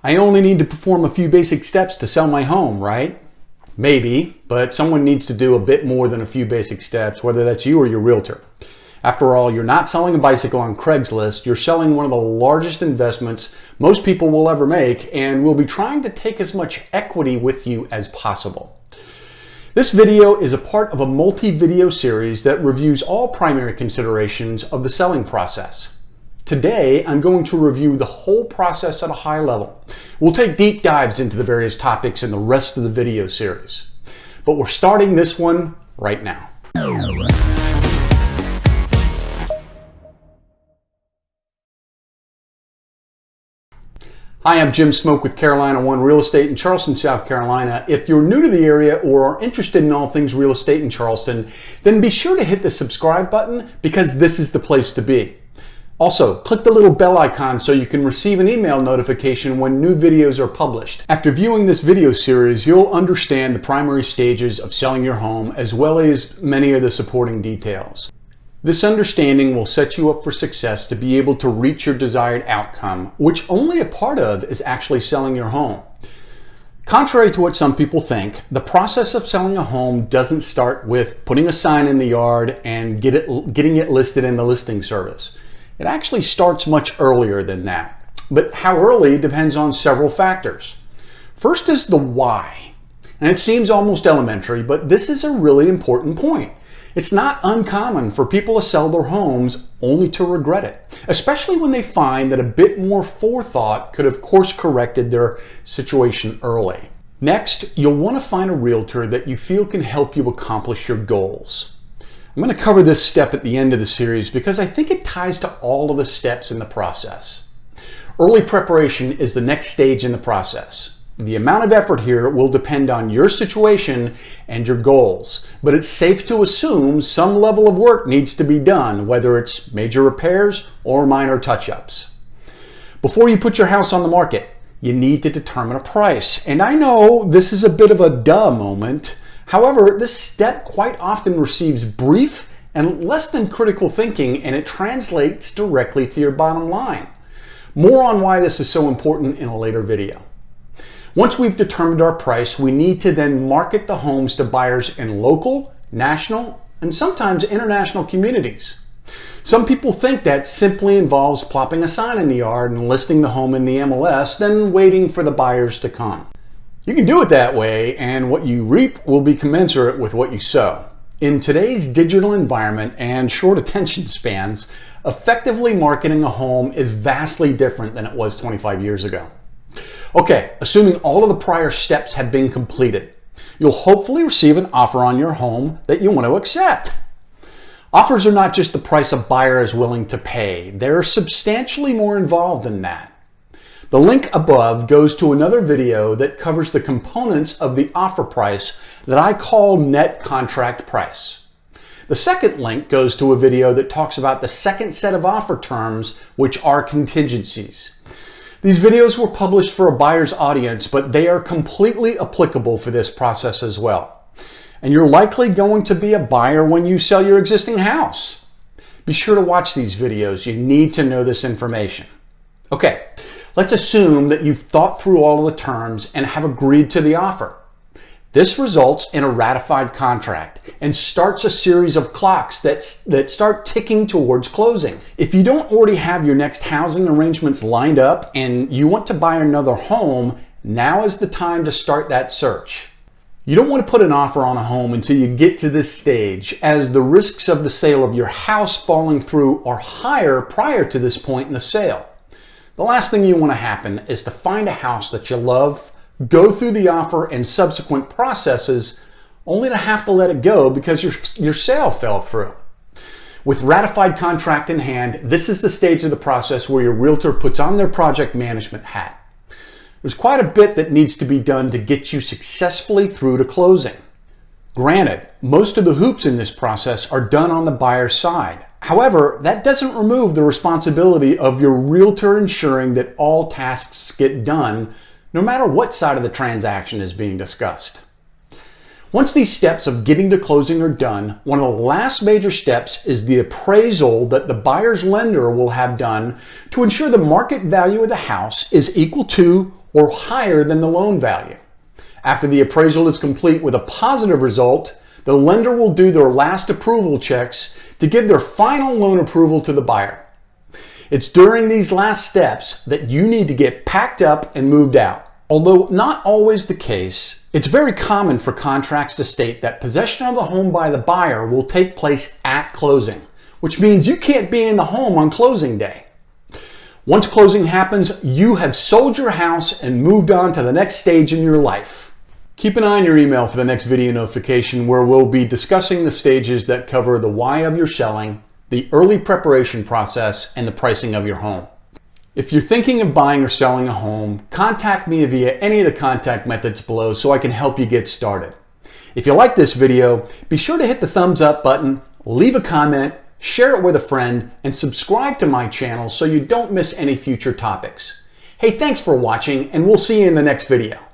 I only need to perform a few basic steps to sell my home, right? Maybe, but someone needs to do a bit more than a few basic steps, whether that's you or your realtor. After all, you're not selling a bicycle on Craigslist, you're selling one of the largest investments most people will ever make, and will be trying to take as much equity with you as possible. This video is a part of a multi-video series that reviews all primary considerations of the selling process. Today, I'm going to review the whole process at a high level. We'll take deep dives into the various topics in the rest of the video series. But we're starting this one right now. Hi, I'm Jim Smoke with Carolina One Real Estate in Charleston, South Carolina. If you're new to the area or are interested in all things real estate in Charleston, then be sure to hit the subscribe button because this is the place to be. Also, click the little bell icon so you can receive an email notification when new videos are published. After viewing this video series, you'll understand the primary stages of selling your home as well as many of the supporting details. This understanding will set you up for success to be able to reach your desired outcome, which only a part of is actually selling your home. Contrary to what some people think, the process of selling a home doesn't start with putting a sign in the yard and getting it listed in the listing service. It actually starts much earlier than that. But how early depends on several factors. First is the why. And it seems almost elementary, but this is a really important point. It's not uncommon for people to sell their homes only to regret it, especially when they find that a bit more forethought could have course corrected their situation early. Next, you'll want to find a realtor that you feel can help you accomplish your goals. I'm going to cover this step at the end of the series because I think it ties to all of the steps in the process. Early preparation is the next stage in the process. The amount of effort here will depend on your situation and your goals, but it's safe to assume some level of work needs to be done, whether it's major repairs or minor touch-ups. Before you put your house on the market, you need to determine a price. And I know this is a bit of a duh moment. However, this step quite often receives brief and less than critical thinking, and it translates directly to your bottom line. More on why this is so important in a later video. Once we've determined our price, we need to then market the homes to buyers in local, national, and sometimes international communities. Some people think that simply involves plopping a sign in the yard and listing the home in the MLS, then waiting for the buyers to come. You can do it that way, and what you reap will be commensurate with what you sow. In today's digital environment and short attention spans, effectively marketing a home is vastly different than it was 25 years ago. Okay, assuming all of the prior steps have been completed, you'll hopefully receive an offer on your home that you want to accept. Offers are not just the price a buyer is willing to pay. They're substantially more involved than that. The link above goes to another video that covers the components of the offer price that I call net contract price. The second link goes to a video that talks about the second set of offer terms, which are contingencies. These videos were published for a buyer's audience, but they are completely applicable for this process as well. And you're likely going to be a buyer when you sell your existing house. Be sure to watch these videos. You need to know this information. Okay. Let's assume that you've thought through all of the terms and have agreed to the offer. This results in a ratified contract and starts a series of clocks that start ticking towards closing. If you don't already have your next housing arrangements lined up and you want to buy another home, now is the time to start that search. You don't want to put an offer on a home until you get to this stage, as the risks of the sale of your house falling through are higher prior to this point in the sale. The last thing you want to happen is to find a house that you love, go through the offer and subsequent processes, only to have to let it go because your sale fell through. With ratified contract in hand, this is the stage of the process where your realtor puts on their project management hat. There's quite a bit that needs to be done to get you successfully through to closing. Granted, most of the hoops in this process are done on the buyer's side. However, that doesn't remove the responsibility of your realtor ensuring that all tasks get done, no matter what side of the transaction is being discussed. Once these steps of getting to closing are done, one of the last major steps is the appraisal that the buyer's lender will have done to ensure the market value of the house is equal to or higher than the loan value. After the appraisal is complete with a positive result, the lender will do their last approval checks to give their final loan approval to the buyer. It's during these last steps that you need to get packed up and moved out. Although not always the case, it's very common for contracts to state that possession of the home by the buyer will take place at closing, which means you can't be in the home on closing day. Once closing happens, you have sold your house and moved on to the next stage in your life. Keep an eye on your email for the next video notification where we'll be discussing the stages that cover the why of your selling, the early preparation process, and the pricing of your home. If you're thinking of buying or selling a home, contact me via any of the contact methods below so I can help you get started. If you like this video, be sure to hit the thumbs up button, leave a comment, share it with a friend, and subscribe to my channel so you don't miss any future topics. Hey, thanks for watching, and we'll see you in the next video.